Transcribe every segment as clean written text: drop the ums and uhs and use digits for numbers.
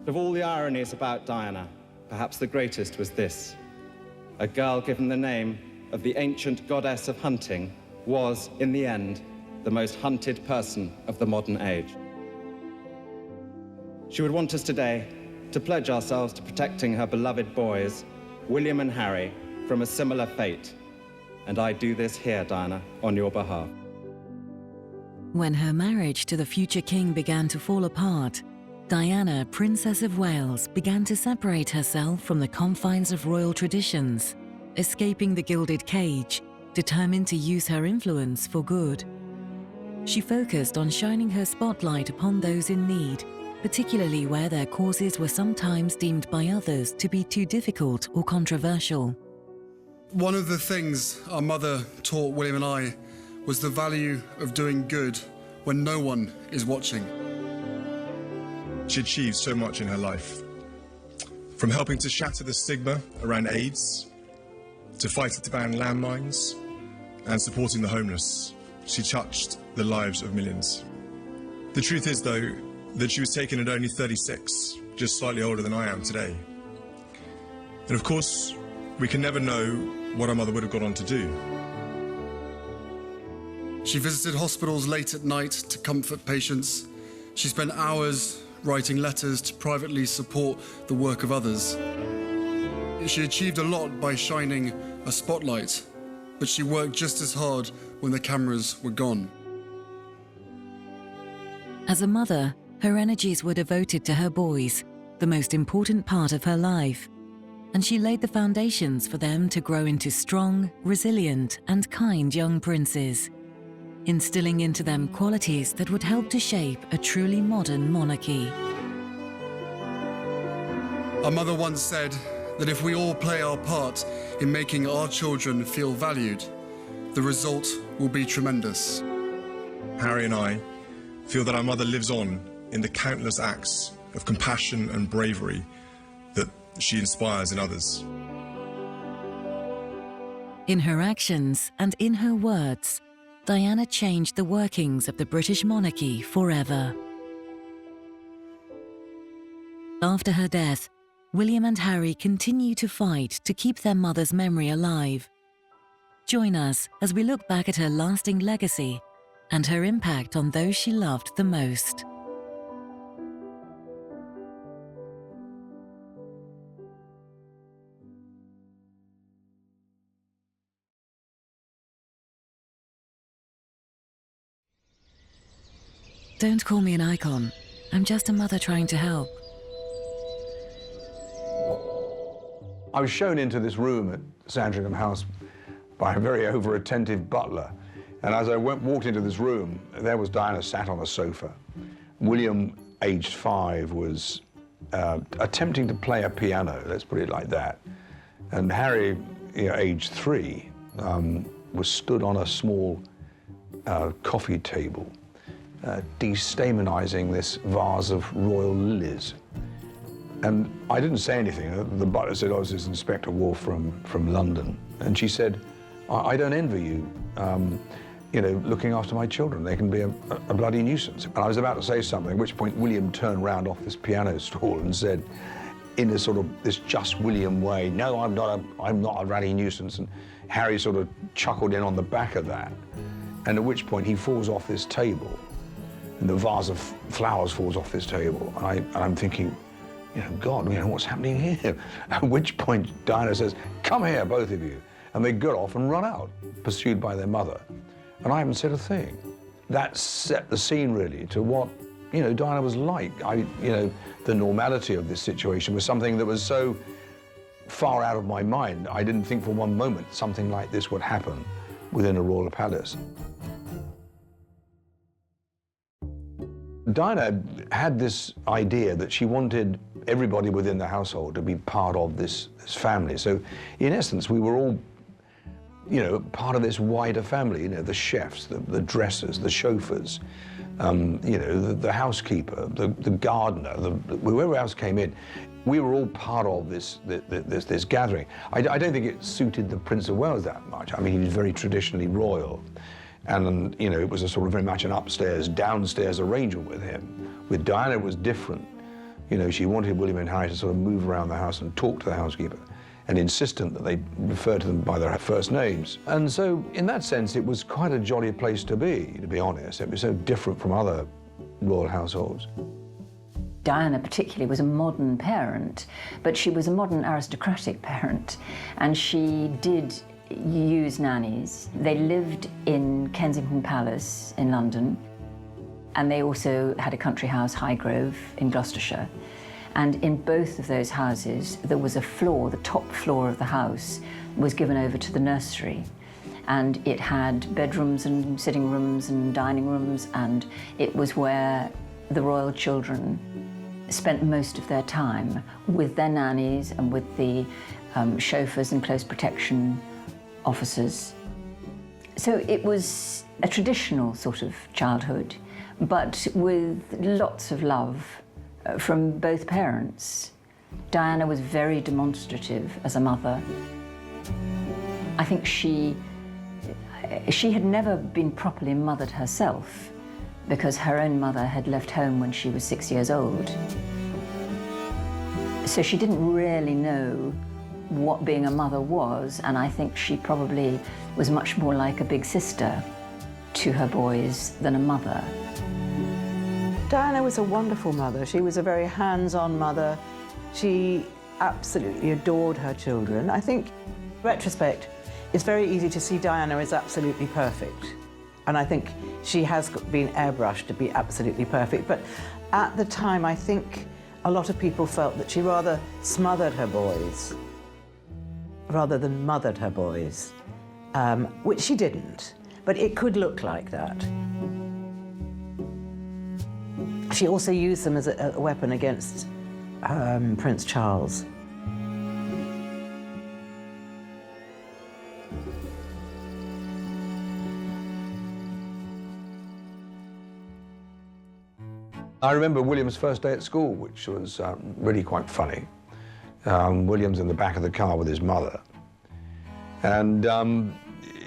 Of all the ironies about Diana, perhaps the greatest was this. A girl given the name of the ancient goddess of hunting was, in the end, the most hunted person of the modern age. She would want us today to pledge ourselves to protecting her beloved boys, William and Harry, from a similar fate. And I do this here, Diana, on your behalf. When her marriage to the future king began to fall apart, Diana, Princess of Wales, began to separate herself from the confines of royal traditions, escaping the gilded cage, determined to use her influence for good. She focused on shining her spotlight upon those in need, particularly where their causes were sometimes deemed by others to be too difficult or controversial. One of the things our mother taught William and I was the value of doing good when no one is watching. She achieved so much in her life, from helping to shatter the stigma around AIDS, to fighting to ban landmines, and supporting the homeless. She touched the lives of millions. The truth is, though, that she was taken at only 36, just slightly older than I am today. And of course, we can never know what our mother would have gone on to do. She visited hospitals late at night to comfort patients. She spent hours writing letters to privately support the work of others. She achieved a lot by shining a spotlight, but she worked just as hard when the cameras were gone. As a mother, her energies were devoted to her boys, the most important part of her life, and she laid the foundations for them to grow into strong, resilient, and kind young princes, instilling into them qualities that would help to shape a truly modern monarchy. Our mother once said that if we all play our part in making our children feel valued, the result will be tremendous. Harry and I feel that our mother lives on in the countless acts of compassion and bravery that she inspires in others. In her actions and in her words, Diana changed the workings of the British monarchy forever. After her death, William and Harry continue to fight to keep their mother's memory alive. Join us as we look back at her lasting legacy and her impact on those she loved the most. Don't call me an icon. I'm just a mother trying to help. I was shown into this room at Sandringham House by a very over-attentive butler. And as I walked into this room, there was Diana sat on a sofa. William, aged 5, was attempting to play a piano, let's put it like that. And Harry, aged 3, was stood on a small coffee table, destaminizing this vase of royal lilies. And I didn't say anything. The butler said, "Oh, this is Inspector Wolf from London." And she said, "I don't envy you, looking after my children. They can be a bloody nuisance." And I was about to say something, at which point William turned round off this piano stool and said, in a sort of this just William way, "No, I'm not a ruddy nuisance." And Harry sort of chuckled in on the back of that. And at which point he falls off this table, and the vase of flowers falls off this table. And I'm thinking, God, what's happening here? At which point Diana says, "Come here, both of you." And they got off and run out, pursued by their mother. And I haven't said a thing. That set the scene, really, to what, Diana was like. The normality of this situation was something that was so far out of my mind. I didn't think for one moment something like this would happen within a royal palace. Diana had this idea that she wanted everybody within the household to be part of this family. So, in essence, we were all, part of this wider family. The chefs, the dressers, the chauffeurs, the housekeeper, the gardener, whoever else came in. We were all part of this gathering. I don't think it suited the Prince of Wales that much. I mean, he was very traditionally royal. And, it was a sort of very much an upstairs, downstairs arrangement with him. With Diana, it was different. You know, she wanted William and Harry to sort of move around the house and talk to the housekeeper and insistent that they refer to them by their first names. And so, in that sense, it was quite a jolly place to be honest. It was so different from other royal households. Diana particularly was a modern parent, but she was a modern aristocratic parent, and she did use nannies. They lived in Kensington Palace in London, and they also had a country house, Highgrove, in Gloucestershire. And in both of those houses, there was a floor, the top floor of the house was given over to the nursery. And it had bedrooms and sitting rooms and dining rooms, and it was where the royal children spent most of their time with their nannies and with the chauffeurs and close protection officers. So it was a traditional sort of childhood, but with lots of love from both parents. Diana was very demonstrative as a mother. I think she had never been properly mothered herself because her own mother had left home when she was 6 years old. So she didn't really know what being a mother was, and I think she probably was much more like a big sister to her boys than a mother. Diana was a wonderful mother. She was a very hands-on mother. She absolutely adored her children. I think, in retrospect, it's very easy to see Diana as absolutely perfect. And I think she has been airbrushed to be absolutely perfect. But at the time, I think a lot of people felt that she rather smothered her boys rather than mothered her boys, which she didn't. But it could look like that. She also used them as a weapon against Prince Charles. I remember William's first day at school, which was really quite funny. William's in the back of the car with his mother. And,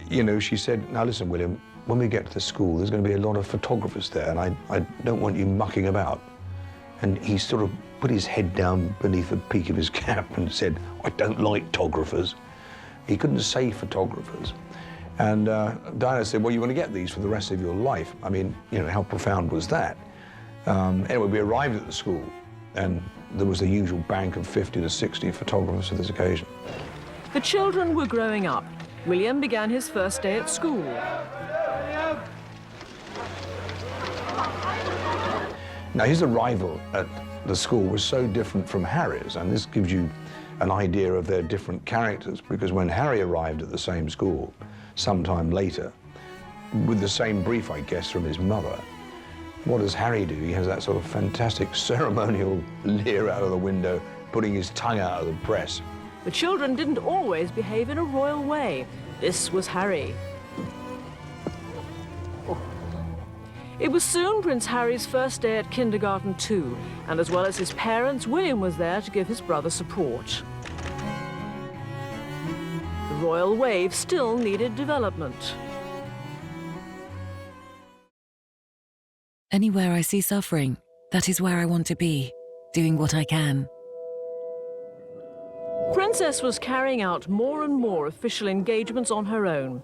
you know, she said, now listen, William, when we get to the school, there's going to be a lot of photographers there, and I don't want you mucking about. And he sort of put his head down beneath the peak of his cap and said, I don't like photographers. He couldn't say photographers. And Diana said, well, you're going to get these for the rest of your life. I mean, you know, how profound was that? Anyway, we arrived at the school, and there was the usual bank of 50 to 60 photographers for this occasion. The children were growing up. William began his first day at school. Now, his arrival at the school was so different from Harry's, and this gives you an idea of their different characters, because when Harry arrived at the same school sometime later, with the same brief, I guess, from his mother, what does Harry do? He has that sort of fantastic ceremonial leer out of the window, putting his tongue out of the press. The children didn't always behave in a royal way. This was Harry. It was soon Prince Harry's first day at kindergarten too, and as well as his parents, William was there to give his brother support. The royal wave still needed development. Anywhere I see suffering, that is where I want to be, doing what I can. Princess was carrying out more and more official engagements on her own.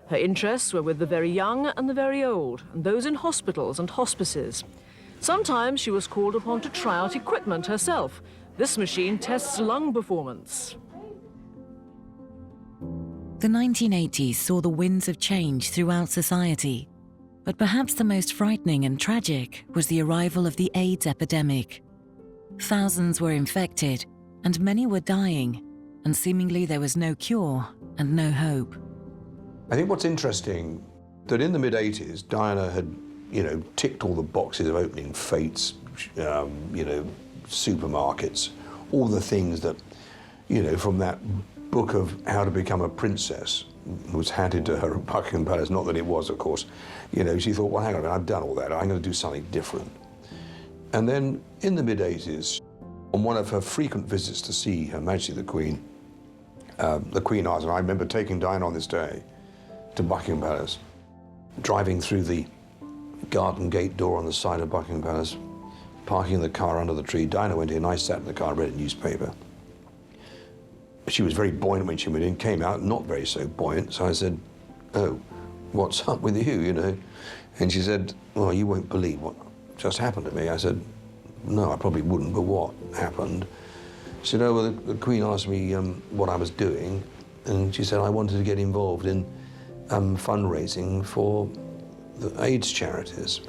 Her interests were with the very young and the very old, and those in hospitals and hospices. Sometimes she was called upon to try out equipment herself. This machine tests lung performance. The 1980s saw the winds of change throughout society, but perhaps the most frightening and tragic was the arrival of the AIDS epidemic. Thousands were infected, and many were dying, and seemingly there was no cure and no hope. I think what's interesting, that in the mid-80s, Diana had, you know, ticked all the boxes of opening fates, you know, supermarkets, all the things that, you know, from that book of How to Become a Princess was handed to her at Buckingham Palace, not that it was, of course. You know, she thought, well, hang on a minute, I've done all that, I'm going to do something different. And then in the mid-80s, on one of her frequent visits to see Her Majesty the Queen asked, and I remember taking Diana on this day to Buckingham Palace, driving through the garden gate door on the side of Buckingham Palace, parking the car under the tree. Diana went in, I sat in the car, read a newspaper. She was very buoyant when she went in, came out not very so buoyant, so I said, "Oh, what's up with you, you know?" And she said, "Well, you won't believe what just happened to me." I said, "No, I probably wouldn't, but what happened?" She said, "Oh, well, the Queen asked me what I was doing, and she said I wanted to get involved in fundraising for the AIDS charities."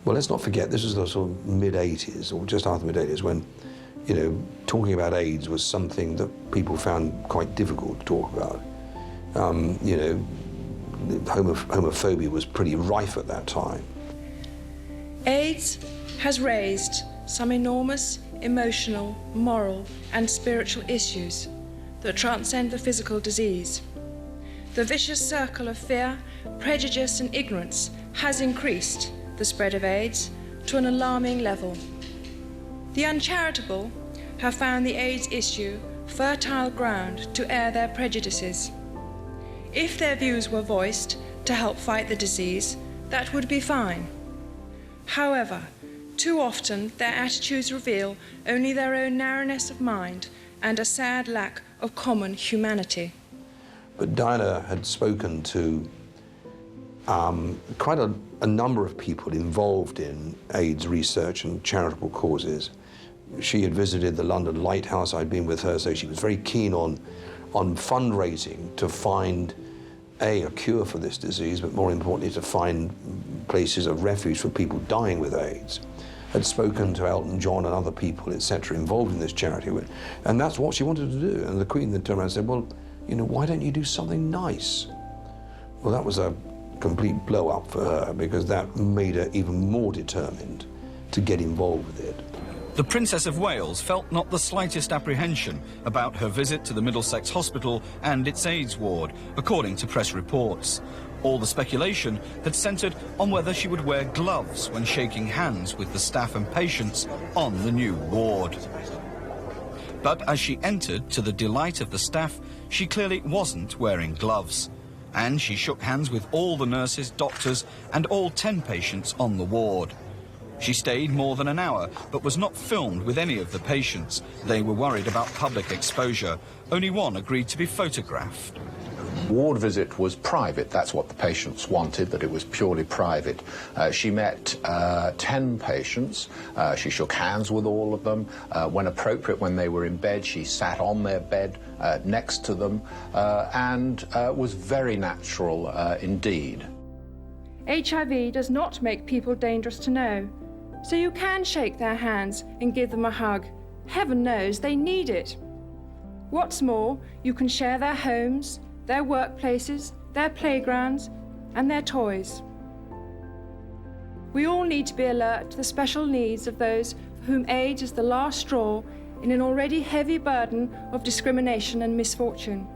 Well, let's not forget, this was the sort of mid-80s, or just after the mid-80s, when, you know, talking about AIDS was something that people found quite difficult to talk about. You know, homophobia was pretty rife at that time. AIDS has raised some enormous emotional, moral, and spiritual issues that transcend the physical disease. The vicious circle of fear, prejudice, and ignorance has increased the spread of AIDS to an alarming level. The uncharitable have found the AIDS issue fertile ground to air their prejudices. If their views were voiced to help fight the disease, that would be fine. However, too often their attitudes reveal only their own narrowness of mind and a sad lack of common humanity. But Diana had spoken to quite a number of people involved in AIDS research and charitable causes. She had visited the London Lighthouse. I'd been with her, so she was very keen on fundraising to find a cure for this disease, but more importantly, to find places of refuge for people dying with AIDS. Had spoken to Elton John and other people, etc., involved in this charity, and that's what she wanted to do. And the Queen then turned around and said, "Well, you know, why don't you do something nice?" Well, that was a complete blow up for her, because that made her even more determined to get involved with it. The Princess of Wales felt not the slightest apprehension about her visit to the Middlesex Hospital and its AIDS ward, according to press reports. All the speculation had centred on whether she would wear gloves when shaking hands with the staff and patients on the new ward. But as she entered, to the delight of the staff, she clearly wasn't wearing gloves. And she shook hands with all the nurses, doctors, and all 10 patients on the ward. She stayed more than an hour, but was not filmed with any of the patients. They were worried about public exposure. Only one agreed to be photographed. Ward visit was private. That's what the patients wanted, that it was purely private. She met 10 patients. She shook hands with all of them. When appropriate, when they were in bed, she sat on their bed next to them and was very natural indeed. HIV does not make people dangerous to know, so you can shake their hands and give them a hug. Heaven knows they need it. What's more, you can share their homes, their workplaces, their playgrounds, and their toys. We all need to be alert to the special needs of those for whom AIDS is the last straw in an already heavy burden of discrimination and misfortune.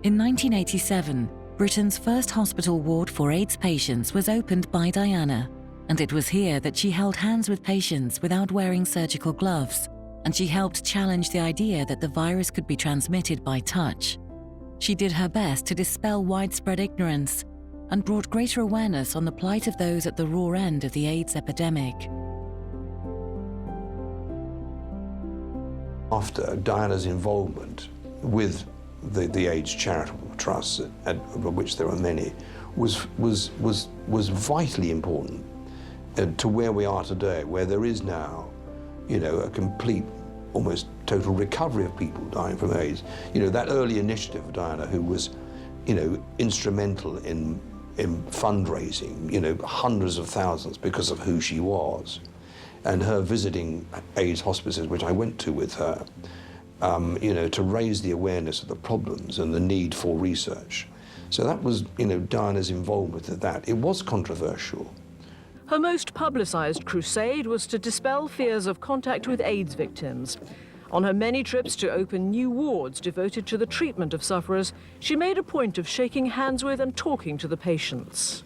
In 1987, Britain's first hospital ward for AIDS patients was opened by Diana, and it was here that she held hands with patients without wearing surgical gloves, and she helped challenge the idea that the virus could be transmitted by touch. She did her best to dispel widespread ignorance and brought greater awareness on the plight of those at the raw end of the AIDS epidemic. After Diana's involvement with the AIDS charitable trusts, of which there are many, was vitally important to where we are today, where there is now, you know, a complete, almost total recovery of people dying from AIDS. You know, that early initiative of Diana, who was, you know, instrumental in fundraising, you know, hundreds of thousands because of who she was, and her visiting AIDS hospices, which I went to with her, you know, to raise the awareness of the problems and the need for research. So that was, you know, Diana's involvement with that. It was controversial. Her most publicised crusade was to dispel fears of contact with AIDS victims. On her many trips to open new wards devoted to the treatment of sufferers, she made a point of shaking hands with and talking to the patients.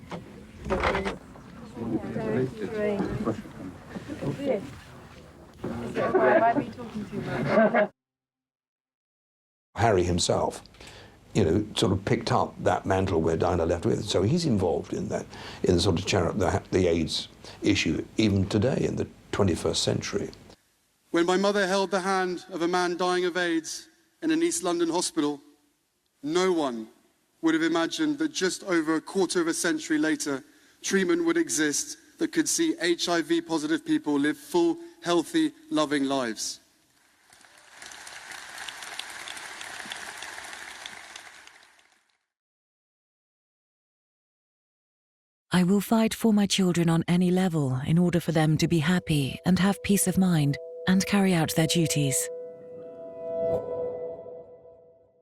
Harry himself, you know, sort of picked up that mantle where Diana left with. So he's involved in that, in the sort of the AIDS issue, even today in the 21st century. When my mother held the hand of a man dying of AIDS in an East London hospital, no one would have imagined that just over a quarter of a century later, treatment would exist that could see HIV-positive people live full, healthy, loving lives. I will fight for my children on any level in order for them to be happy and have peace of mind and carry out their duties.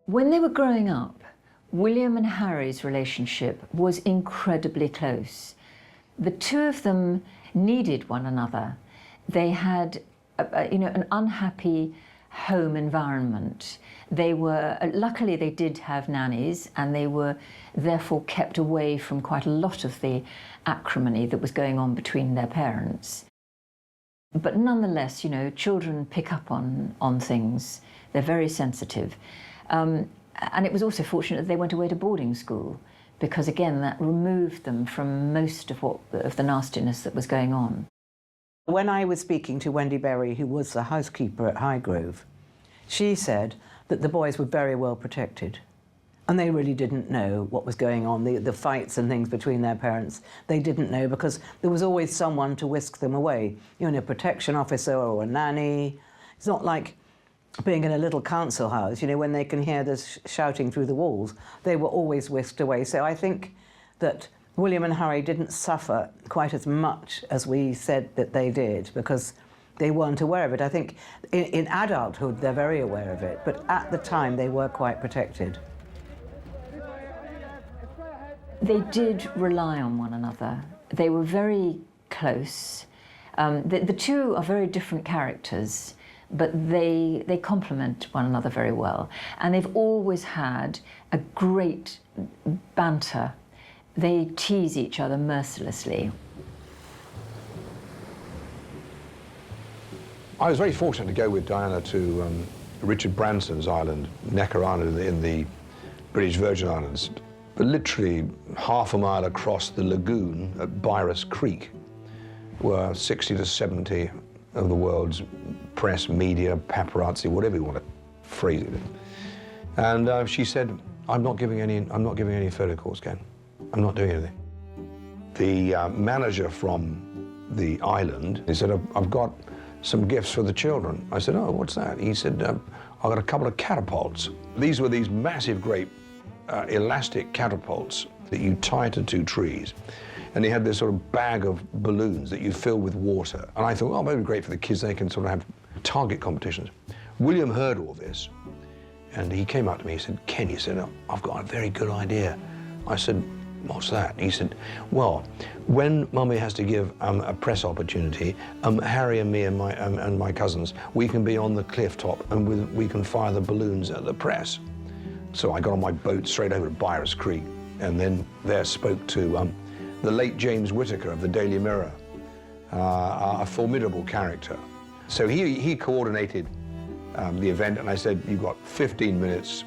When they were growing up, William and Harry's relationship was incredibly close. The two of them needed one another. They had, an unhappy home environment. They were, luckily they did have nannies, and they were therefore kept away from quite a lot of the acrimony that was going on between their parents. But nonetheless, children pick up on things. They're very sensitive. And it was also fortunate that they went away to boarding school, because again, that removed them from most of the nastiness that was going on. When I was speaking to Wendy Berry, who was the housekeeper at Highgrove, she said that the boys were very well protected. And they really didn't know what was going on, the fights and things between their parents. They didn't know because there was always someone to whisk them away. A protection officer or a nanny. It's not like being in a little council house, when they can hear this shouting through the walls. They were always whisked away. So I think that William and Harry didn't suffer quite as much as we said that they did, because they weren't aware of it. I think in adulthood they're very aware of it, but at the time they were quite protected. They did rely on one another. They were very close. The two are very different characters, but they complement one another very well. And they've always had a great banter. They tease each other mercilessly. I was very fortunate to go with Diana to Richard Branson's island, Necker Island in the British Virgin Islands, but literally half a mile across the lagoon at Byrus Creek were 60 to 70 of the world's press, media, paparazzi, whatever you want to phrase it. And she said, I'm not giving any photo calls, Ken. I'm not doing anything. The manager from the island, he said, I've got some gifts for the children. I said, oh, what's that? He said, I've got a couple of catapults. These were these massive, great elastic catapults that you tie to two trees. And he had this sort of bag of balloons that you fill with water. And I thought, oh, maybe great for the kids. They can sort of have target competitions. William heard all this, and he came up to me. He said, Ken, he said, I've got a very good idea. I said, what's that? He said, well, when Mummy has to give a press opportunity, Harry and me and my cousins, we can be on the cliff top and we can fire the balloons at the press. So I got on my boat straight over to Byrus Creek, and then there spoke to the late James Whittaker of the Daily Mirror, a formidable character. So he coordinated the event, and I said, you've got 15 minutes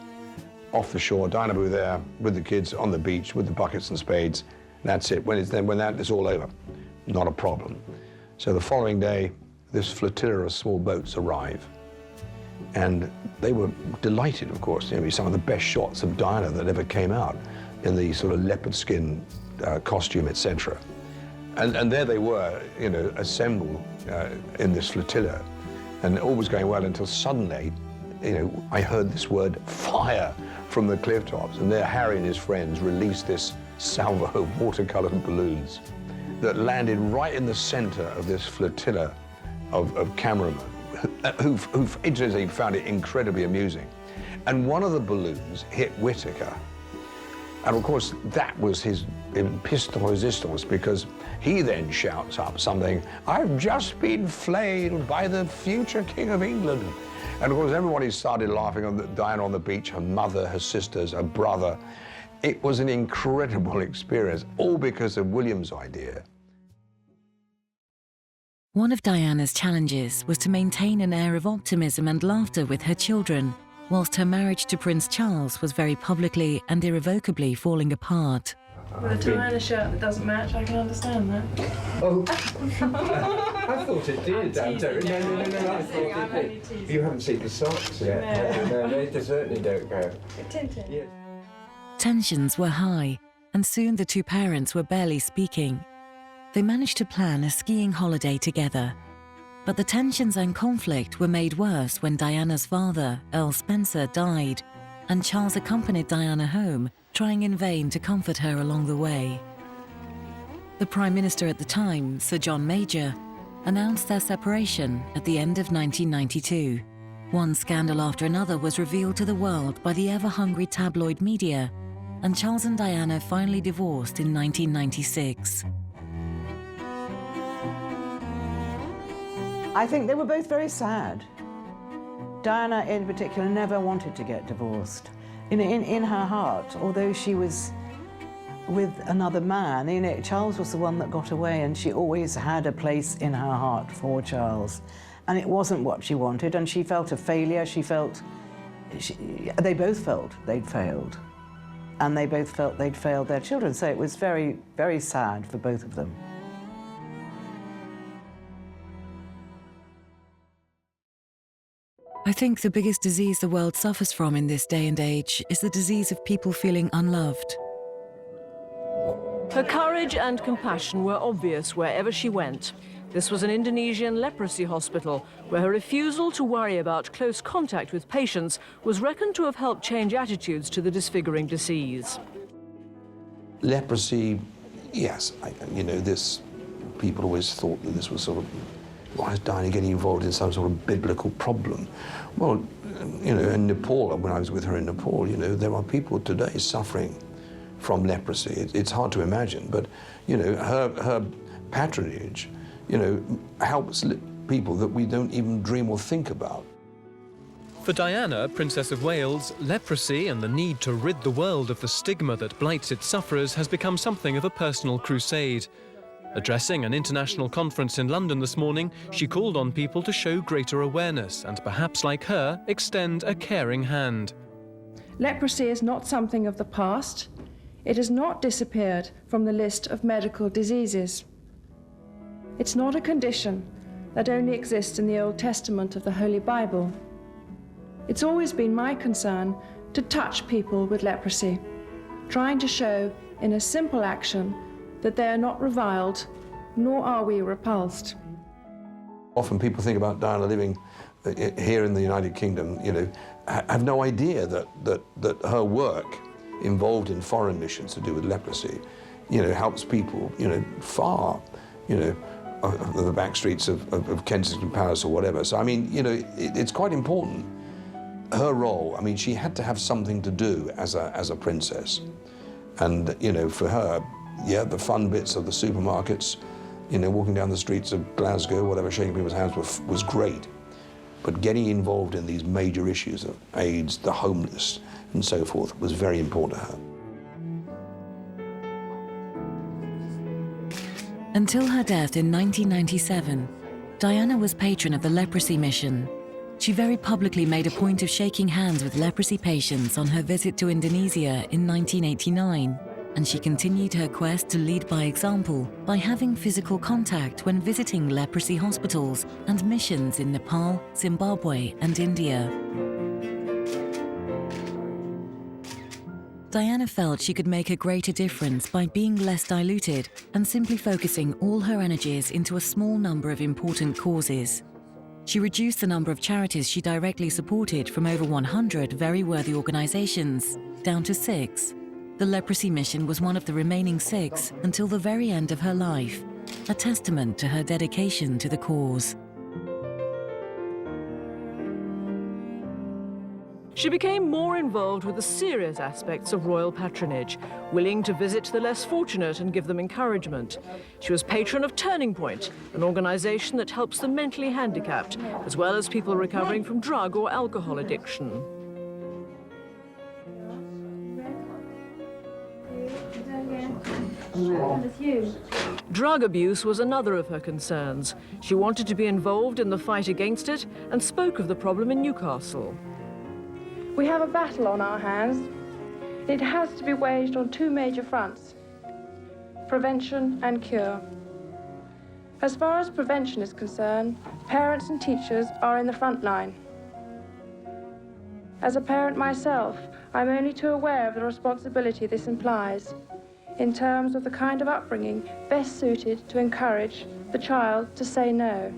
off the shore. Diana will be there with the kids on the beach with the buckets and spades. That's it. When it's all over, not a problem. So the following day, this flotilla of small boats arrive, and they were delighted, of course. Some of the best shots of Diana that ever came out in the sort of leopard skin costume, etc. And there they were, assembled in this flotilla, and all was going well until suddenly, I heard this word, fire, from the cliff tops, and there Harry and his friends released this salvo of watercolored balloons that landed right in the center of this flotilla of cameramen who incidentally found it incredibly amusing. And one of the balloons hit Whittaker. And of course, that was his pisto resistance, because he then shouts up something, I've just been flayed by the future King of England. And of course, everybody started laughing on Diana on the beach, her mother, her sisters, her brother. It was an incredible experience, all because of William's idea. One of Diana's challenges was to maintain an air of optimism and laughter with her children, whilst her marriage to Prince Charles was very publicly and irrevocably falling apart. With a Diana shirt that doesn't match, I can understand that. Oh, I thought it did. I'm teasing, No, I thought it did. You haven't seen the socks yet. No, they certainly don't go. Tintin. Yes. Tensions were high, and soon the two parents were barely speaking. They managed to plan a skiing holiday together. But the tensions and conflict were made worse when Diana's father, Earl Spencer, died, and Charles accompanied Diana home, trying in vain to comfort her along the way. The Prime Minister at the time, Sir John Major, announced their separation at the end of 1992. One scandal after another was revealed to the world by the ever-hungry tabloid media, and Charles and Diana finally divorced in 1996. I think they were both very sad. Diana, in particular, never wanted to get divorced. In her heart, although she was with another man, Charles was the one that got away, and she always had a place in her heart for Charles. And it wasn't what she wanted, and she felt a failure. They both felt they'd failed. And they both felt they'd failed their children. So it was very, very sad for both of them. I think the biggest disease the world suffers from in this day and age is the disease of people feeling unloved. Her courage and compassion were obvious wherever she went. This was an Indonesian leprosy hospital where her refusal to worry about close contact with patients was reckoned to have helped change attitudes to the disfiguring disease. Leprosy, yes, people always thought that this was sort of, why is Diana getting involved in some sort of biblical problem? Well, in Nepal, when I was with her in Nepal, there are people today suffering from leprosy. It's hard to imagine, but, her patronage, helps people that we don't even dream or think about. For Diana, Princess of Wales, leprosy and the need to rid the world of the stigma that blights its sufferers has become something of a personal crusade. Addressing an international conference in London this morning, she called on people to show greater awareness and perhaps, like her, extend a caring hand. Leprosy is not something of the past. It has not disappeared from the list of medical diseases. It's not a condition that only exists in the Old Testament of the Holy Bible. It's always been my concern to touch people with leprosy, trying to show in a simple action that they are not reviled, nor are we repulsed. Often people think about Diana living here in the United Kingdom, have no idea that her work involved in foreign missions to do with leprosy, helps people, far, the back streets of Kensington Palace or whatever. So, it's quite important. Her role, she had to have something to do as a princess. And, for her, yeah, the fun bits of the supermarkets, walking down the streets of Glasgow, whatever, shaking people's hands was great. But getting involved in these major issues of AIDS, the homeless, and so forth was very important to her. Until her death in 1997, Diana was patron of the Leprosy Mission. She very publicly made a point of shaking hands with leprosy patients on her visit to Indonesia in 1989. And she continued her quest to lead by example by having physical contact when visiting leprosy hospitals and missions in Nepal, Zimbabwe, and India. Diana felt she could make a greater difference by being less diluted and simply focusing all her energies into a small number of important causes. She reduced the number of charities she directly supported from over 100 very worthy organizations down to 6. The Leprosy Mission was one of the remaining 6 until the very end of her life, a testament to her dedication to the cause. She became more involved with the serious aspects of royal patronage, willing to visit the less fortunate and give them encouragement. She was patron of Turning Point, an organisation that helps the mentally handicapped, as well as people recovering from drug or alcohol addiction. Drug abuse was another of her concerns. She wanted to be involved in the fight against it and spoke of the problem in Newcastle. We have a battle on our hands. It has to be waged on 2 major fronts. prevention and cure. As far as prevention is concerned, parents and teachers are in the front line. As a parent myself, I'm only too aware of the responsibility this implies in terms of the kind of upbringing best suited to encourage the child to say no.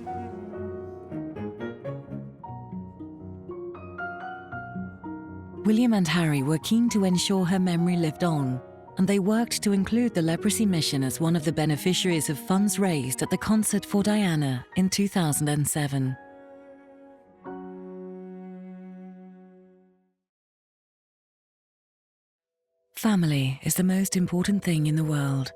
William and Harry were keen to ensure her memory lived on, and they worked to include the Leprosy Mission as one of the beneficiaries of funds raised at the Concert for Diana in 2007. Family is the most important thing in the world.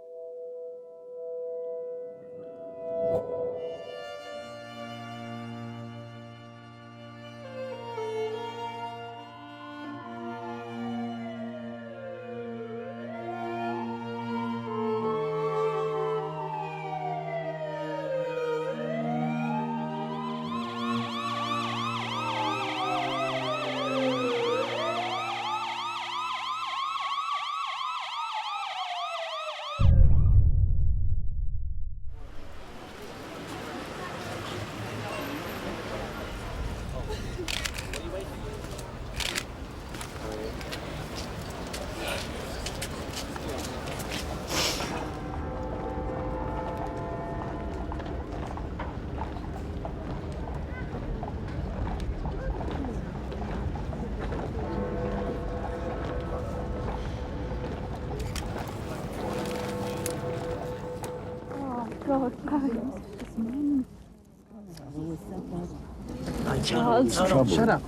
Charles. Trouble. Shut up.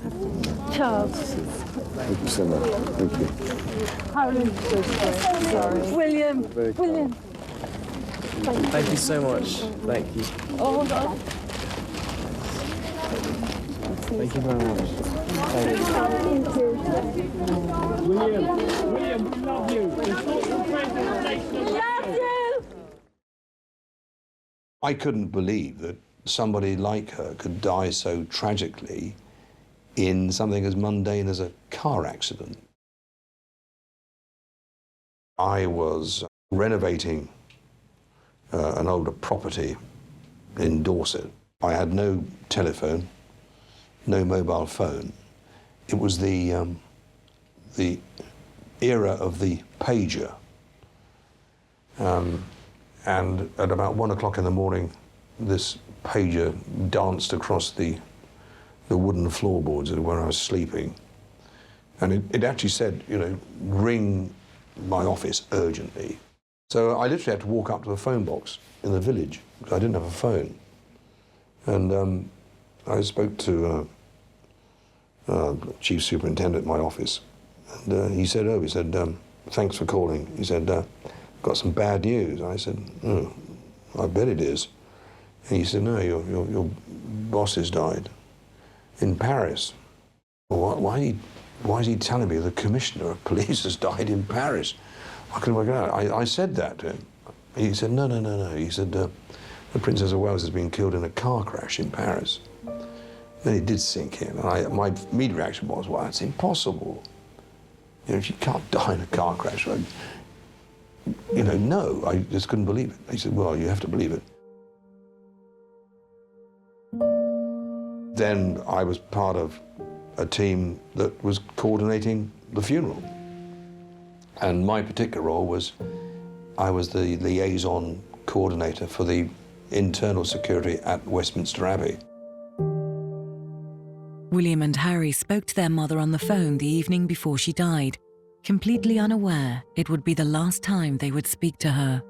Charles. Thank you so much. Thank you. Harry. Sorry. William. William. Thank you so much. Thank you. Oh, hold on. Thank you very much. Thank you. William, we love you. Love you. I couldn't believe that somebody like her could die so tragically in something as mundane as a car accident. I was renovating an older property in Dorset. I had no telephone, no mobile phone. It was the era of the pager. And at about 1 o'clock in the morning, this pager danced across the wooden floorboards where I was sleeping. And it actually said, you know, ring my office urgently. So I literally had to walk up to the phone box in the village because I didn't have a phone. And I spoke to chief superintendent at my office. And he said, thanks for calling. He said, got some bad news. I said, oh, I bet it is. And he said, no, your boss has died in Paris. Well, why is he telling me the commissioner of police has died in Paris? I couldn't work it out. I said that to him. He said, no. He said, the Princess of Wales has been killed in a car crash in Paris. Then it did sink in. And my immediate reaction was, well, that's impossible. You know, if you can't die in a car crash, you know, no, I just couldn't believe it. He said, well, you have to believe it. Then I was part of a team that was coordinating the funeral. And my particular role was, I was the liaison coordinator for the internal security at Westminster Abbey. William and Harry spoke to their mother on the phone the evening before she died, completely unaware it would be the last time they would speak to her.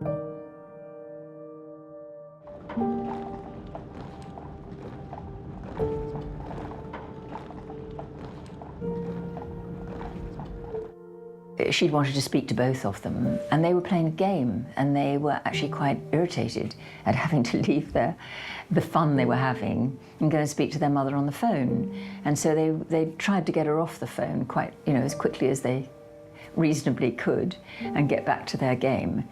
She'd wanted to speak to both of them, and they were playing a game, and they were actually quite irritated at having to leave the fun they were having and go and speak to their mother on the phone. And so they tried to get her off the phone quite, you know, as quickly as they reasonably could and get back to their game.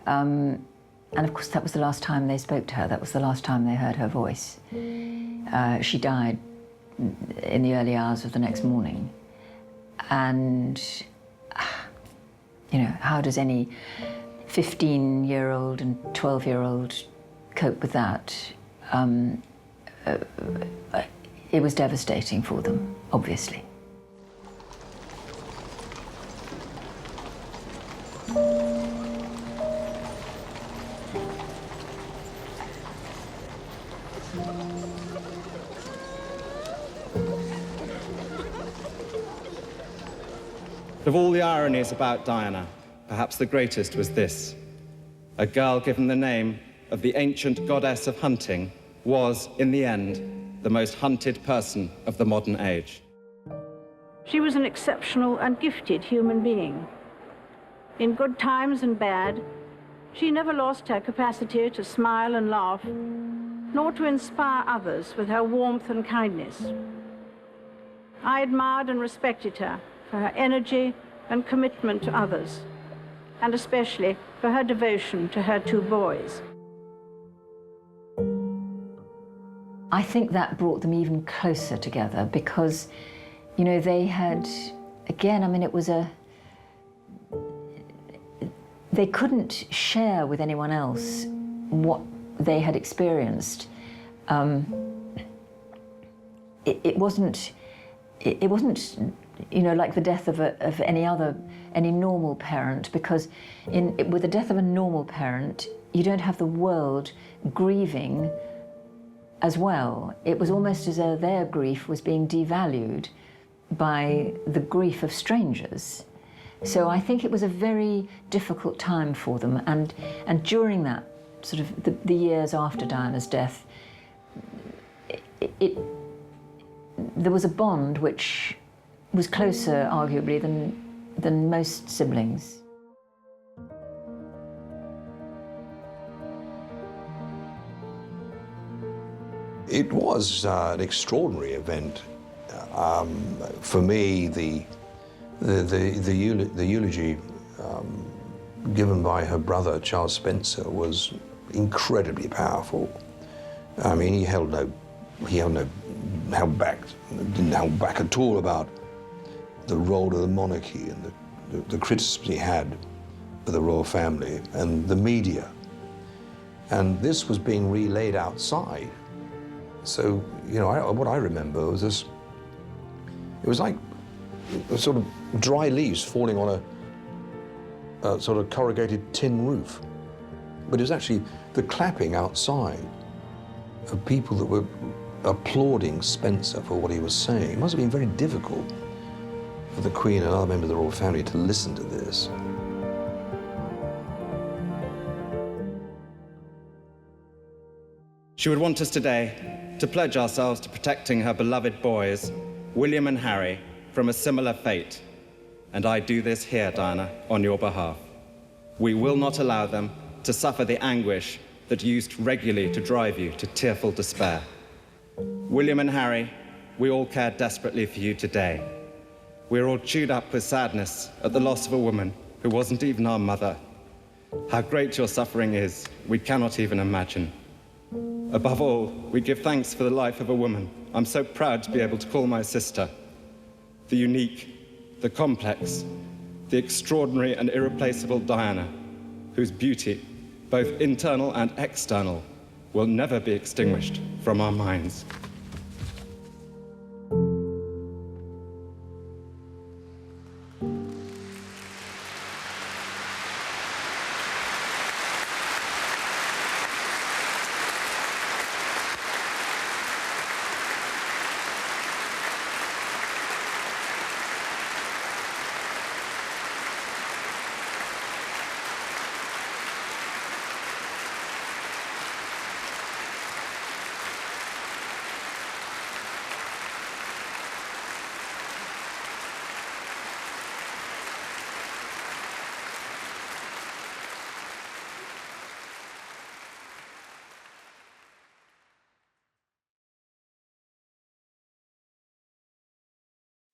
And of course, that was the last time they spoke to her. That was the last time they heard her voice. She died in the early hours of the next morning. And you know, how does any 15-year-old and 12-year-old cope with that, it was devastating for them, obviously. Of all the ironies about Diana, perhaps the greatest was this. A girl given the name of the ancient goddess of hunting was, in the end, the most hunted person of the modern age. She was an exceptional and gifted human being. In good times and bad, she never lost her capacity to smile and laugh, nor to inspire others with her warmth and kindness. I admired and respected her for her energy and commitment to others, and especially for her devotion to her 2 boys. I think that brought them even closer together because, you know, they had, again, I mean, it was they couldn't share with anyone else what they had experienced. It wasn't, you know, like the death of any normal parent, because with the death of a normal parent, you don't have the world grieving as well. It was almost as though their grief was being devalued by the grief of strangers. So I think it was a very difficult time for them, and during that sort of the years after Diana's death, there was a bond which was closer, arguably, than most siblings. It was an extraordinary event. For me, the eulogy given by her brother, Charles Spencer, was incredibly powerful. I mean, he held back, didn't hold back at all about the role of the monarchy and the criticism he had for the royal family and the media. And this was being relayed outside. So, you know, what I remember was this, it was like a sort of dry leaves falling on a sort of corrugated tin roof. But it was actually the clapping outside of people that were applauding Spencer for what he was saying. It must have been very difficult for the Queen and other members of the royal family to listen to this. She would want us today to pledge ourselves to protecting her beloved boys, William and Harry, from a similar fate. And I do this here, Diana, on your behalf. We will not allow them to suffer the anguish that used regularly to drive you to tearful despair. William and Harry, we all care desperately for you today. We're all chewed up with sadness at the loss of a woman who wasn't even our mother. How great your suffering is, we cannot even imagine. Above all, we give thanks for the life of a woman I'm so proud to be able to call my sister. The unique, the complex, the extraordinary and irreplaceable Diana, whose beauty, both internal and external, will never be extinguished from our minds.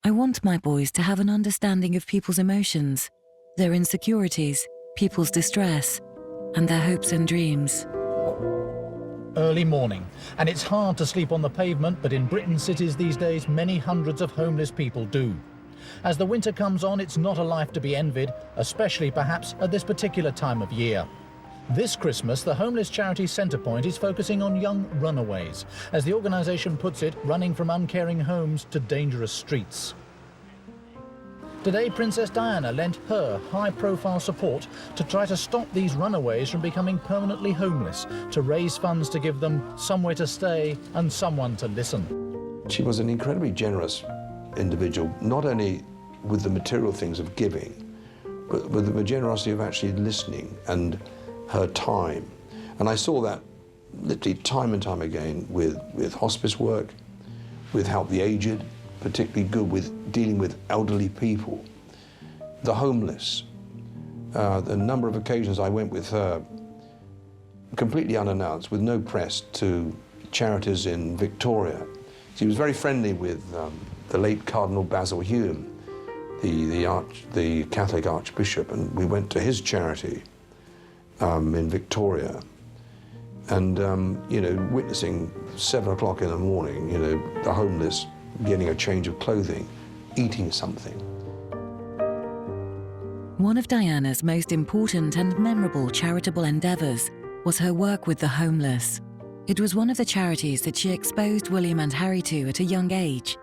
I want my boys to have an understanding of people's emotions, their insecurities, people's distress, and their hopes and dreams. Early morning, and it's hard to sleep on the pavement, but in Britain's cities these days, many hundreds of homeless people do. As the winter comes on, it's not a life to be envied, especially perhaps at this particular time of year. This Christmas, the homeless charity Centrepoint is focusing on young runaways, as the organisation puts it, running from uncaring homes to dangerous streets. Today, Princess Diana lent her high-profile support to try to stop these runaways from becoming permanently homeless, to raise funds to give them somewhere to stay and someone to listen. She was an incredibly generous individual, not only with the material things of giving, but with the generosity of actually listening and her time. And I saw that literally time and time again with hospice work, with Help the Aged, particularly good with dealing with elderly people, the homeless. The number of occasions I went with her, completely unannounced, with no press, to charities in Victoria. She was very friendly with the late Cardinal Basil Hume, the Catholic Archbishop, and we went to his charity in Victoria, and you know, witnessing 7 o'clock in the morning, you know, the homeless getting a change of clothing, eating something. One of Diana's most important and memorable charitable endeavours was her work with the homeless. It was one of the charities that she exposed William and Harry to at a young age,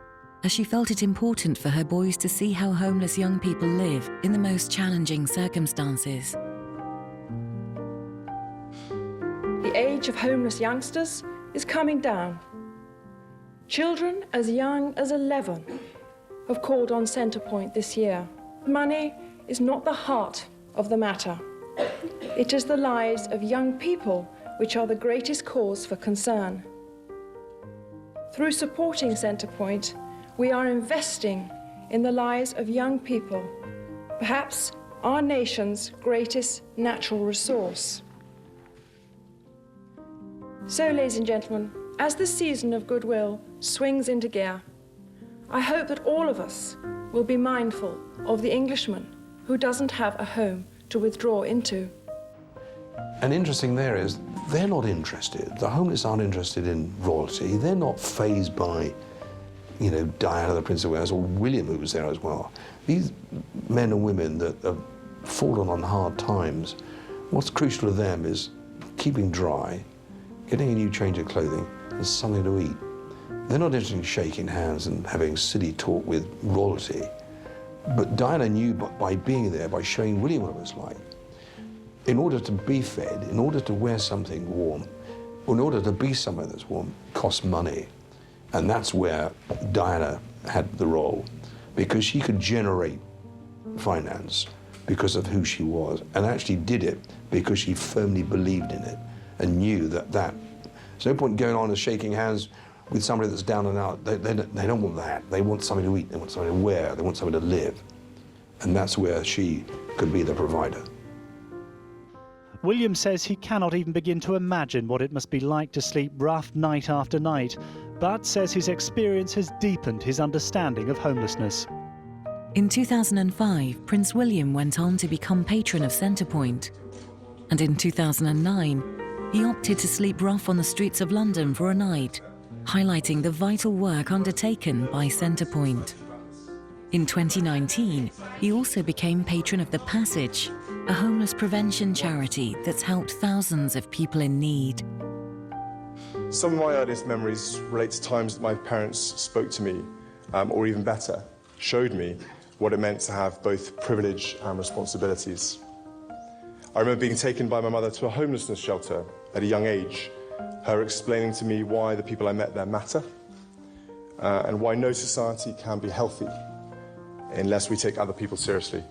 as she felt it important for her boys to see how homeless young people live in the most challenging circumstances. The age of homeless youngsters is coming down. Children as young as 11 have called on Centrepoint this year. Money is not the heart of the matter. It is the lives of young people which are the greatest cause for concern. Through supporting Centrepoint, we are investing in the lives of young people, perhaps our nation's greatest natural resource. So, ladies and gentlemen, as the season of goodwill swings into gear, I hope that all of us will be mindful of the Englishman who doesn't have a home to withdraw into. And interesting there is, they're not interested. The homeless aren't interested in royalty. They're not fazed by, you know, Diana, the Prince of Wales, or William, who was there as well. These men and women that have fallen on hard times, what's crucial to them is keeping dry, getting a new change of clothing, and something to eat. They're not interested in shaking hands and having silly talk with royalty. But Diana knew by being there, by showing William what it was like, in order to be fed, in order to wear something warm, in order to be somewhere that's warm, costs money. And that's where Diana had the role, because she could generate finance because of who she was, and actually did it because she firmly believed in it and knew that there's no point going on and shaking hands with somebody that's down and out. They don't want that. They want something to eat, they want something to wear, they want something to live. And that's where she could be the provider. William says he cannot even begin to imagine what it must be like to sleep rough night after night, but says his experience has deepened his understanding of homelessness. In 2005, Prince William went on to become patron of Centrepoint. And in 2009, he opted to sleep rough on the streets of London for a night, highlighting the vital work undertaken by Centrepoint. In 2019, he also became patron of The Passage, a homeless prevention charity that's helped thousands of people in need. Some of my earliest memories relate to times that my parents spoke to me, or even better, showed me what it meant to have both privilege and responsibilities. I remember being taken by my mother to a homelessness shelter at a young age, her explaining to me why the people I met there matter, and why no society can be healthy unless we take other people seriously.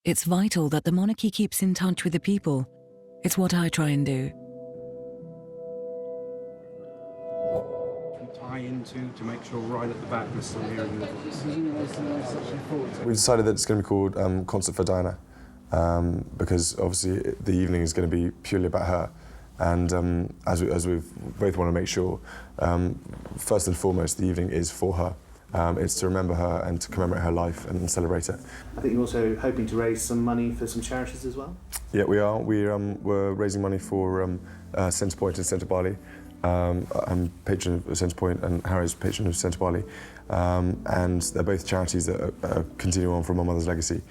It's vital that the monarchy keeps in touch with the people. It's what I try and do. Tie into to make sure right at the back we're still hearing the voice. We've decided that it's going to be called Concert for Diana, because obviously the evening is going to be purely about her. And as we both want to make sure, first and foremost, the evening is for her. It's to remember her and to commemorate her life and celebrate it. I think you're also hoping to raise some money for some charities as well? Yeah, we are. We're raising money for Centrepoint in Centre Bali, I'm patron of Centre Point and Harry's patron of Centre Barley. And they're both charities that continue on from my mother's legacy.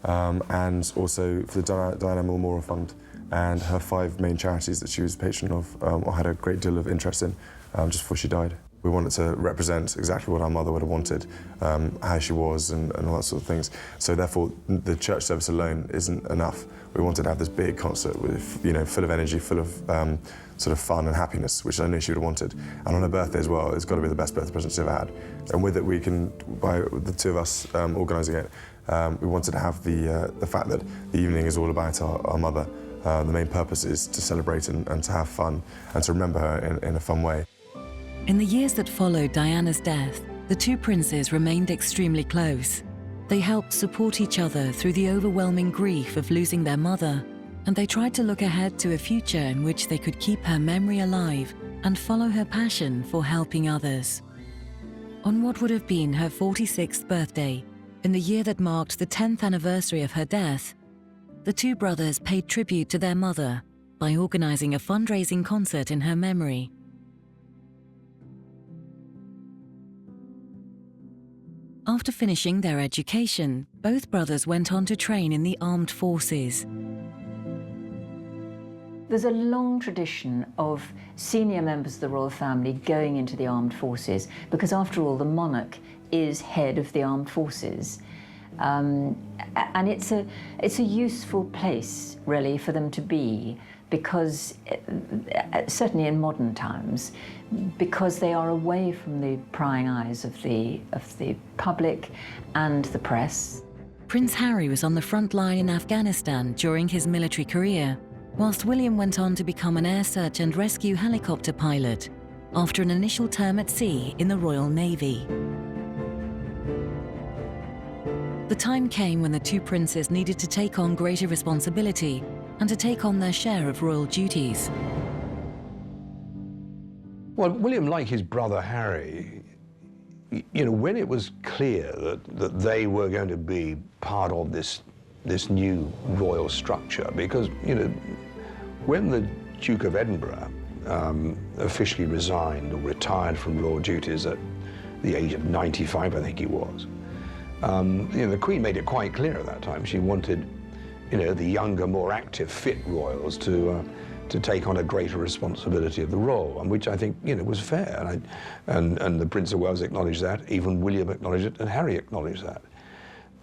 And also for the Diana Memorial Fund and her 5 main charities that she was patron of, or had a great deal of interest in just before she died. We wanted to represent exactly what our mother would have wanted, how she was and all that sort of things. So therefore, the church service alone isn't enough. We wanted to have this big concert with, full of energy, full of sort of fun and happiness, which I knew she would have wanted. And on her birthday as well, it's got to be the best birthday present she's ever had. And with it, we can, by the 2 of us organising it, we wanted to have the fact that the evening is all about our mother. The main purpose is to celebrate and to have fun and to remember her in a fun way. In the years that followed Diana's death, the 2 princes remained extremely close. They helped support each other through the overwhelming grief of losing their mother, and they tried to look ahead to a future in which they could keep her memory alive and follow her passion for helping others. On what would have been her 46th birthday, in the year that marked the 10th anniversary of her death, the 2 brothers paid tribute to their mother by organising a fundraising concert in her memory. After finishing their education, both brothers went on to train in the armed forces. There's a long tradition of senior members of the royal family going into the armed forces because, after all, the monarch is head of the armed forces. And it's a useful place, really, for them to be because, certainly in modern times, because they are away from the prying eyes of the public and the press. Prince Harry was on the front line in Afghanistan during his military career, whilst William went on to become an air search and rescue helicopter pilot after an initial term at sea in the Royal Navy. The time came when the 2 princes needed to take on greater responsibility and to take on their share of royal duties. Well, William, like his brother Harry, when it was clear that they were going to be part of this new royal structure, because, when the Duke of Edinburgh officially resigned or retired from royal duties at the age of 95, I think he was, the Queen made it quite clear at that time she wanted, the younger, more active, fit royals to take on a greater responsibility of the role, and which I think, was fair. And the Prince of Wales acknowledged that, even William acknowledged it, and Harry acknowledged that.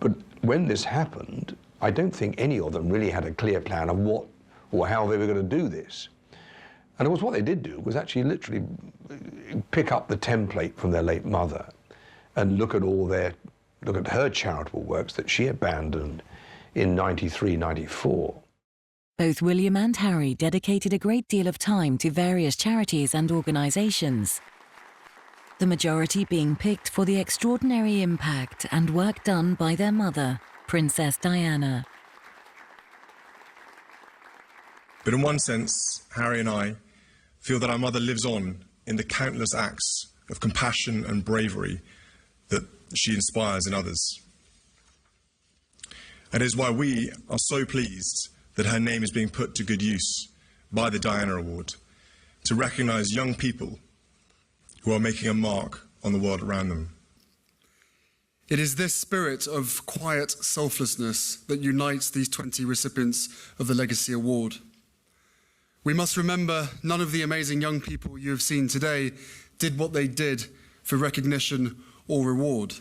But when this happened, I don't think any of them really had a clear plan of what or how they were going to do this. And of course, what they did do was actually literally pick up the template from their late mother and look at her charitable works that she abandoned in 93, 94. Both William and Harry dedicated a great deal of time to various charities and organisations, the majority being picked for the extraordinary impact and work done by their mother, Princess Diana. But in one sense, Harry and I feel that our mother lives on in the countless acts of compassion and bravery that she inspires in others. And it is why we are so pleased that her name is being put to good use by the Diana Award to recognise young people who are making a mark on the world around them. It is this spirit of quiet selflessness that unites these 20 recipients of the Legacy Award. We must remember none of the amazing young people you have seen today did what they did for recognition or reward.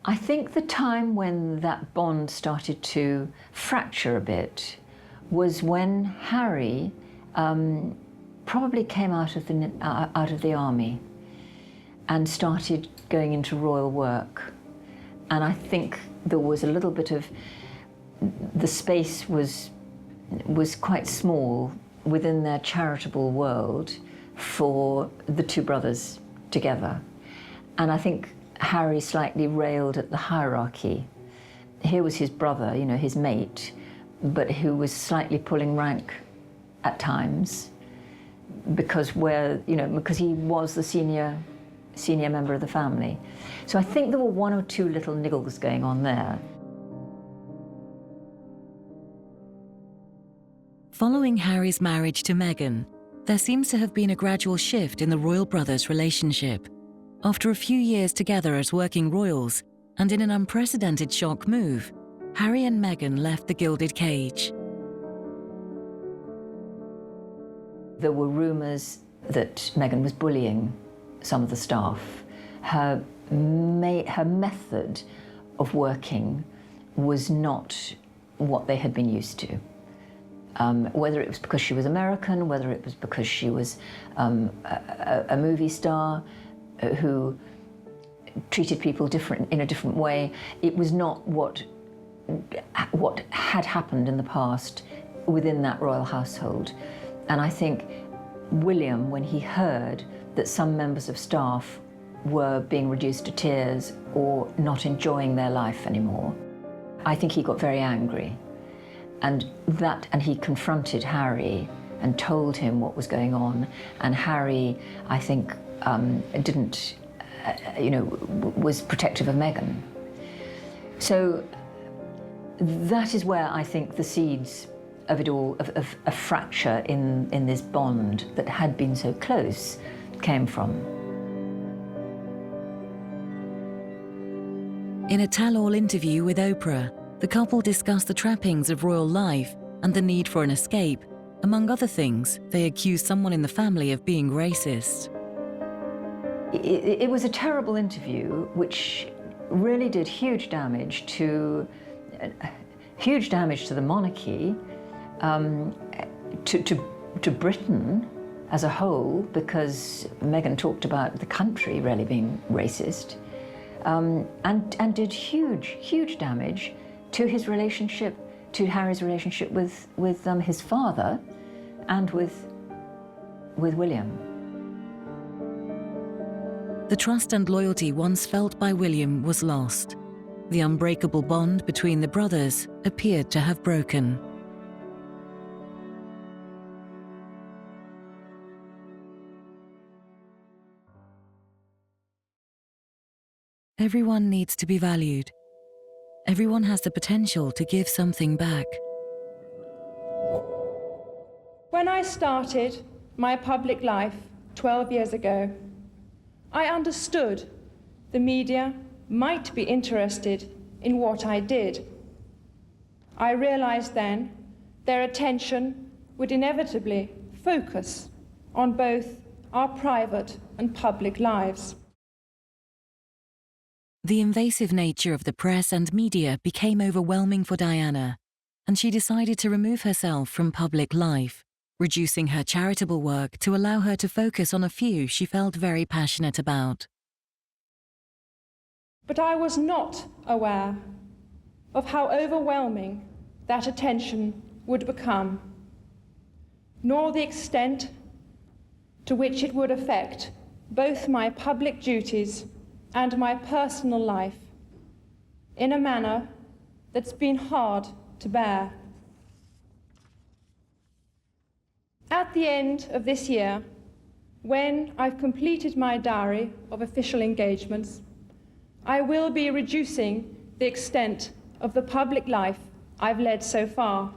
I think the time when that bond started to fracture a bit was when Harry probably came out of the army and started going into royal work. And I think there was a little bit of, the space was quite small within their charitable world for the 2 brothers together. And I think Harry slightly railed at the hierarchy. Here was his brother, his mate, but who was slightly pulling rank at times because he was the senior member of the family. So I think there were 1 or 2 little niggles going on there. Following Harry's marriage to Meghan, There seems to have been a gradual shift in the royal brothers' relationship. After a few years together as working royals, and in an unprecedented shock move, Harry and Meghan left the gilded cage. There were rumours that Meghan was bullying some of the staff. Her method of working was not what they had been used to. Whether it was because she was American, whether it was because she was a movie star who treated people in a different way, it was not what had happened in the past within that royal household. And I think William, when he heard that some members of staff were being reduced to tears or not enjoying their life anymore, I think he got very angry. And he confronted Harry and told him what was going on. And Harry, I think, was protective of Meghan. So that is where I think the seeds of it all, of a fracture in this bond that had been so close, came from. In a tell-all interview with Oprah, the couple discussed the trappings of royal life and the need for an escape. Among other things, they accused someone in the family of being racist. It was a terrible interview, which really did huge damage to the monarchy, to Britain as a whole, because Meghan talked about the country really being racist, and did huge damage to his relationship, to Harry's relationship with his father and with William. The trust and loyalty once felt by William was lost. The unbreakable bond between the brothers appeared to have broken. Everyone needs to be valued. Everyone has the potential to give something back. When I started my public life 12 years ago, I understood the media might be interested in what I did. I realized then their attention would inevitably focus on both our private and public lives. The invasive nature of the press and media became overwhelming for Diana, and she decided to remove herself from public life, reducing her charitable work to allow her to focus on a few she felt very passionate about. But I was not aware of how overwhelming that attention would become, nor the extent to which it would affect both my public duties and my personal life in a manner that's been hard to bear. At the end of this year, when I've completed my diary of official engagements, I will be reducing the extent of the public life I've led so far.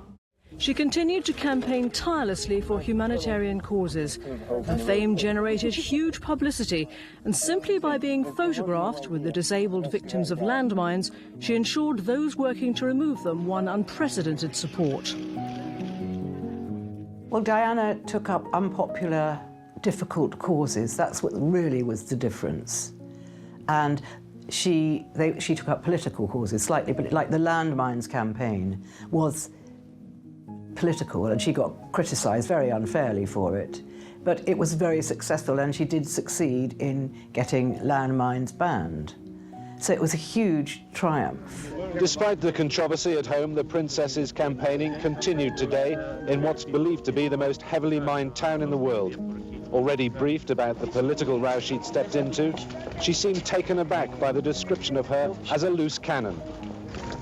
She continued to campaign tirelessly for humanitarian causes. Her fame generated huge publicity, and simply by being photographed with the disabled victims of landmines, she ensured those working to remove them won unprecedented support. Well, Diana took up unpopular, difficult causes. That's what really was the difference. And she took up political causes slightly, but like the Landmines campaign was political, and she got criticised very unfairly for it. But it was very successful, and she did succeed in getting landmines banned. So it was a huge triumph. Despite the controversy at home, the princess's campaigning continued today in what's believed to be the most heavily mined town in the world. Already briefed about the political row she'd stepped into, she seemed taken aback by the description of her as a loose cannon.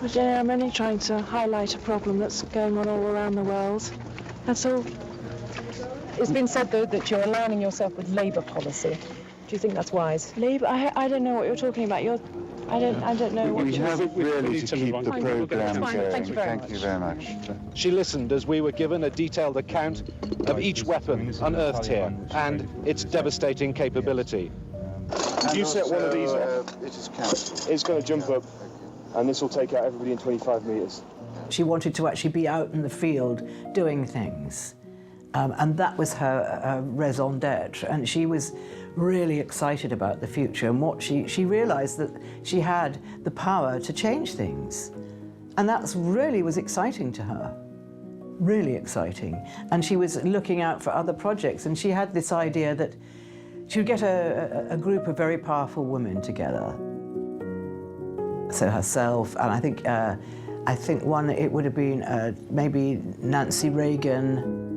Well, yeah, I'm only trying to highlight a problem that's going on all around the world. That's all. It's been said, though, that you're aligning yourself with Labour policy. you think that's wise? Labour, I don't know what you're talking about. I don't know what We you're have really to keep the programme going. Thank you very much. Thank you very much. She listened as we were given a detailed account of each weapon unearthed here and its devastating capability. If you set one of these off, it's going to jump up, and this will take out everybody in 25 metres. She wanted to actually be out in the field doing things. And that was her raison d'etre. And she was really excited about the future and what she realised that she had the power to change things. And that really was exciting to her, really exciting. And she was looking out for other projects, and she had this idea that she would get a group of very powerful women together. So herself, and I think one, it would have been maybe Nancy Reagan,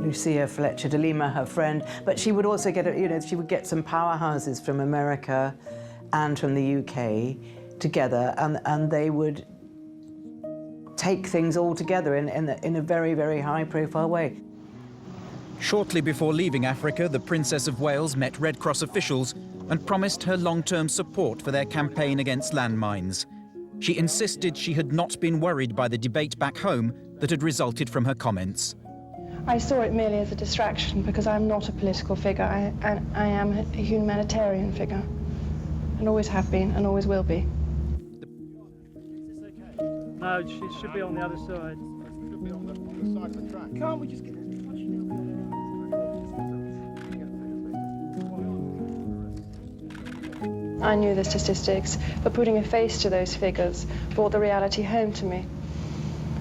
Lucia Fletcher de Lima, her friend, but she would also get, she would get some powerhouses from America and from the UK together, and they would take things all together in a very, very high-profile way. Shortly before leaving Africa, the Princess of Wales met Red Cross officials and promised her long-term support for their campaign against landmines. She insisted she had not been worried by the debate back home that had resulted from her comments. I saw it merely as a distraction because I'm not a political figure. I am a humanitarian figure, and always have been and always will be. No, she should be on the other side. Should be on the side of the track. Can't we just get... I knew the statistics, but putting a face to those figures brought the reality home to me.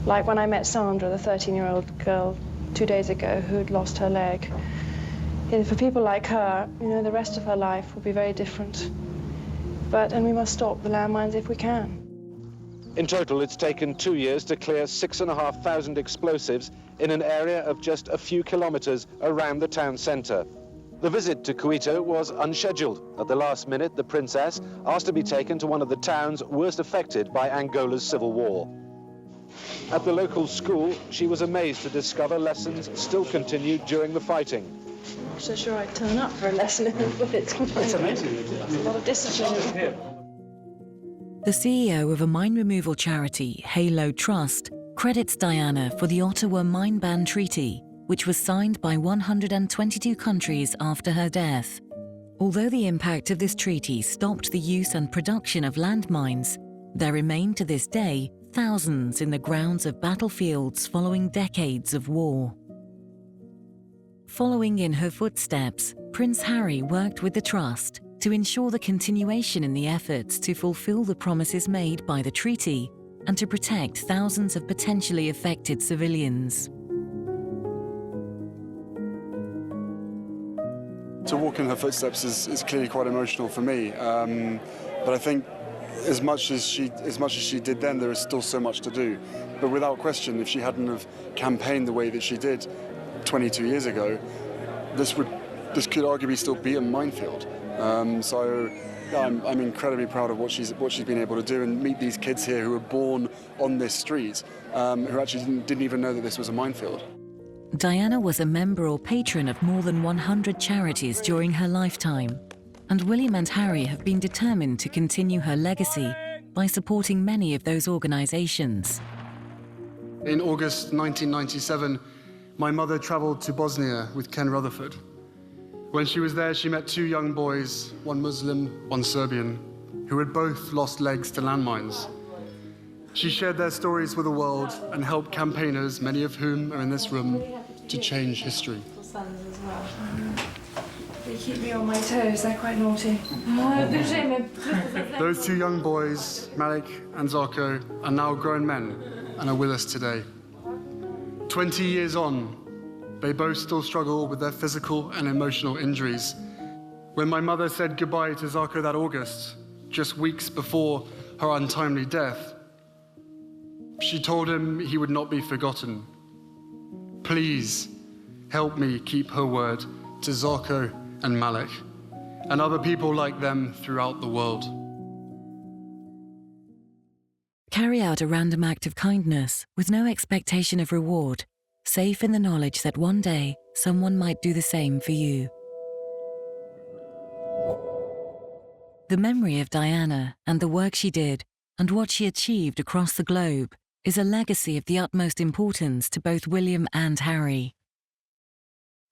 Like when I met Sandra, the 13-year-old girl, 2 days ago, who had lost her leg. For people like her, the rest of her life will be very different. And we must stop the landmines if we can. In total, it's taken 2 years to clear 6,500 explosives in an area of just a few kilometres around the town centre. The visit to Quito was unscheduled. At the last minute, the princess asked to be taken to one of the towns worst affected by Angola's civil war. At the local school, she was amazed to discover lessons still continued during the fighting. I'm not so sure I'd turn up for a lesson in bullets. It's amazing. That's a lot of discipline. The CEO of a mine removal charity, Halo Trust, credits Diana for the Ottawa Mine Ban Treaty, which was signed by 122 countries after her death. Although the impact of this treaty stopped the use and production of landmines, there remain to this day thousands in the grounds of battlefields following decades of war. Following in her footsteps, Prince Harry worked with the Trust to ensure the continuation in the efforts to fulfill the promises made by the treaty and to protect thousands of potentially affected civilians. To walk in her footsteps is clearly quite emotional for me, but I think as much as she did then, there is still so much to do. But without question, if she hadn't have campaigned the way that she did 22 years ago, this could arguably still be a minefield. So yeah, I'm incredibly proud of what she's been able to do and meet these kids here who were born on this street, who actually didn't even know that this was a minefield. Diana was a member or patron of more than 100 charities during her lifetime, and William and Harry have been determined to continue her legacy by supporting many of those organisations. In August 1997, my mother travelled to Bosnia with Ken Rutherford. When she was there, she met two young boys, one Muslim, one Serbian, who had both lost legs to landmines. She shared their stories with the world and helped campaigners, many of whom are in this room, to change history. They keep me on my toes, they're quite naughty. Those two young boys, Malik and Zarko, are now grown men and are with us today. 20 years on, they both still struggle with their physical and emotional injuries. When my mother said goodbye to Zarko that August, just weeks before her untimely death, she told him he would not be forgotten. Please help me keep her word to Zarko and Malik, and other people like them throughout the world. Carry out a random act of kindness with no expectation of reward, safe in the knowledge that one day someone might do the same for you. The memory of Diana and the work she did and what she achieved across the globe is a legacy of the utmost importance to both William and Harry.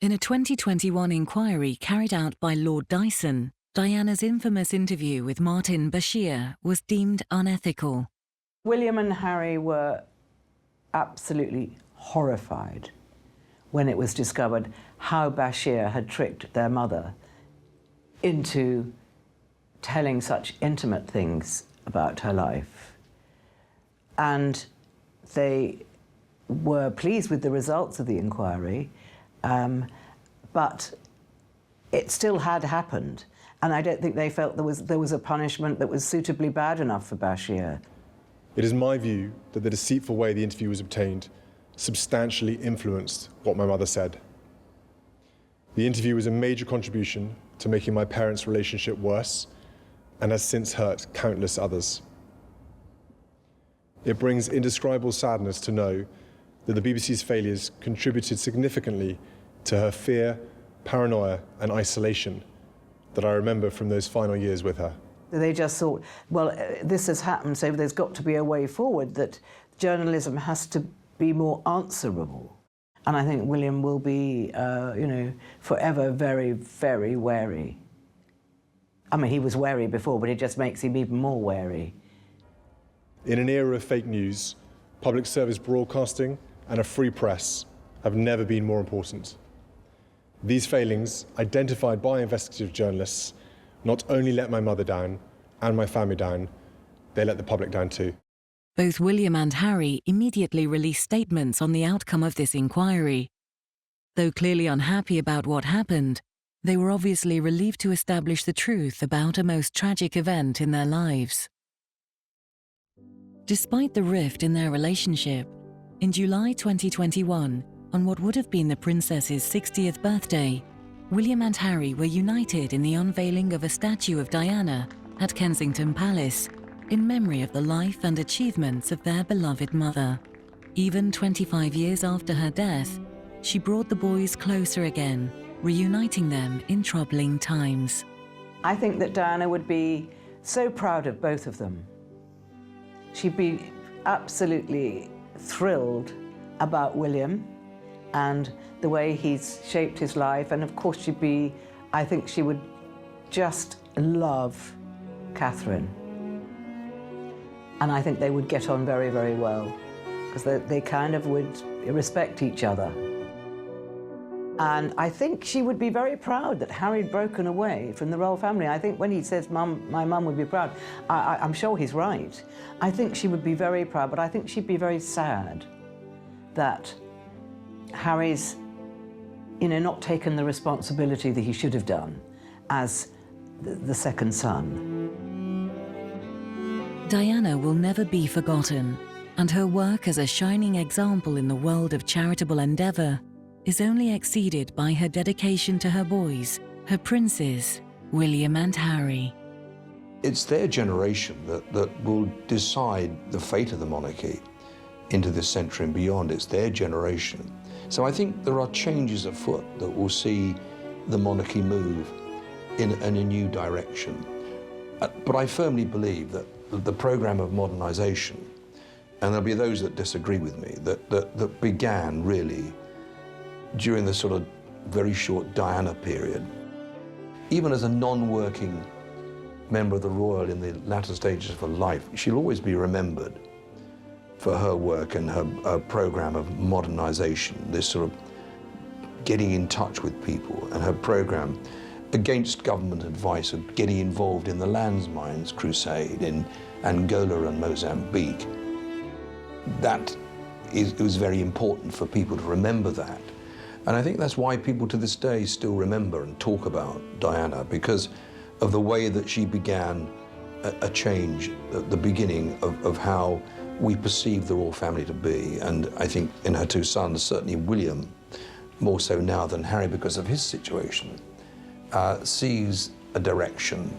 In a 2021 inquiry carried out by Lord Dyson, Diana's infamous interview with Martin Bashir was deemed unethical. William and Harry were absolutely horrified when it was discovered how Bashir had tricked their mother into telling such intimate things about her life. And they were pleased with the results of the inquiry, but it still had happened. And I don't think they felt there was a punishment that was suitably bad enough for Bashir. It is my view that the deceitful way the interview was obtained substantially influenced what my mother said. The interview was a major contribution to making my parents' relationship worse and has since hurt countless others. It brings indescribable sadness to know that the BBC's failures contributed significantly to her fear, paranoia, and isolation that I remember from those final years with her. They just thought, well, this has happened, so there's got to be a way forward, that journalism has to be more answerable. And I think William will be, forever very, very wary. I mean, he was wary before, but it just makes him even more wary. In an era of fake news, public service broadcasting and a free press have never been more important. These failings, identified by investigative journalists, not only let my mother down and my family down, they let the public down too. Both William and Harry immediately released statements on the outcome of this inquiry. Though clearly unhappy about what happened, they were obviously relieved to establish the truth about a most tragic event in their lives. Despite the rift in their relationship, in July 2021, on what would have been the princess's 60th birthday, William and Harry were united in the unveiling of a statue of Diana at Kensington Palace, in memory of the life and achievements of their beloved mother. Even 25 years after her death, she brought the boys closer again, reuniting them in troubling times. I think that Diana would be so proud of both of them. She'd be absolutely thrilled about William and the way he's shaped his life, and of course I think she would just love Catherine. And I think they would get on very, very well, because they kind of would respect each other. And I think she would be very proud that Harry'd broken away from the royal family. I think when he says, my mum would be proud, I'm sure he's right. I think she would be very proud, but I think she'd be very sad that Harry's, not taken the responsibility that he should have done as the second son. Diana will never be forgotten, and her work as a shining example in the world of charitable endeavour is only exceeded by her dedication to her boys, her princes, William and Harry. It's their generation that will decide the fate of the monarchy into this century and beyond. It's their generation. So I think there are changes afoot that will see the monarchy move in a new direction. But I firmly believe that the programme of modernisation, and there'll be those that disagree with me, that began really during the sort of very short Diana period. Even as a non-working member of the royal in the latter stages of her life, she'll always be remembered for her work and her programme of modernisation, this sort of getting in touch with people, and her programme against government advice of getting involved in the Landmines crusade in Angola and Mozambique. It was very important for people to remember that. And I think that's why people to this day still remember and talk about Diana, because of the way that she began a change at the beginning of how we perceive the royal family to be. And I think in her two sons, certainly William, more so now than Harry because of his situation, sees a direction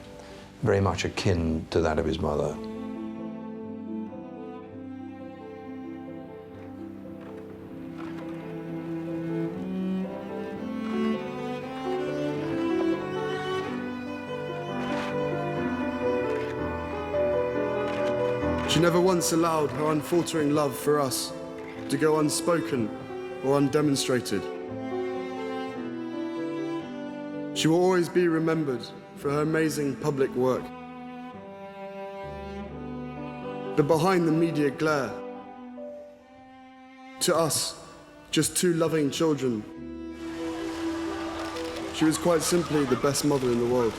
very much akin to that of his mother. She never once allowed her unfaltering love for us to go unspoken or undemonstrated. She will always be remembered for her amazing public work. But behind the media glare, to us, just two loving children, she was quite simply the best mother in the world.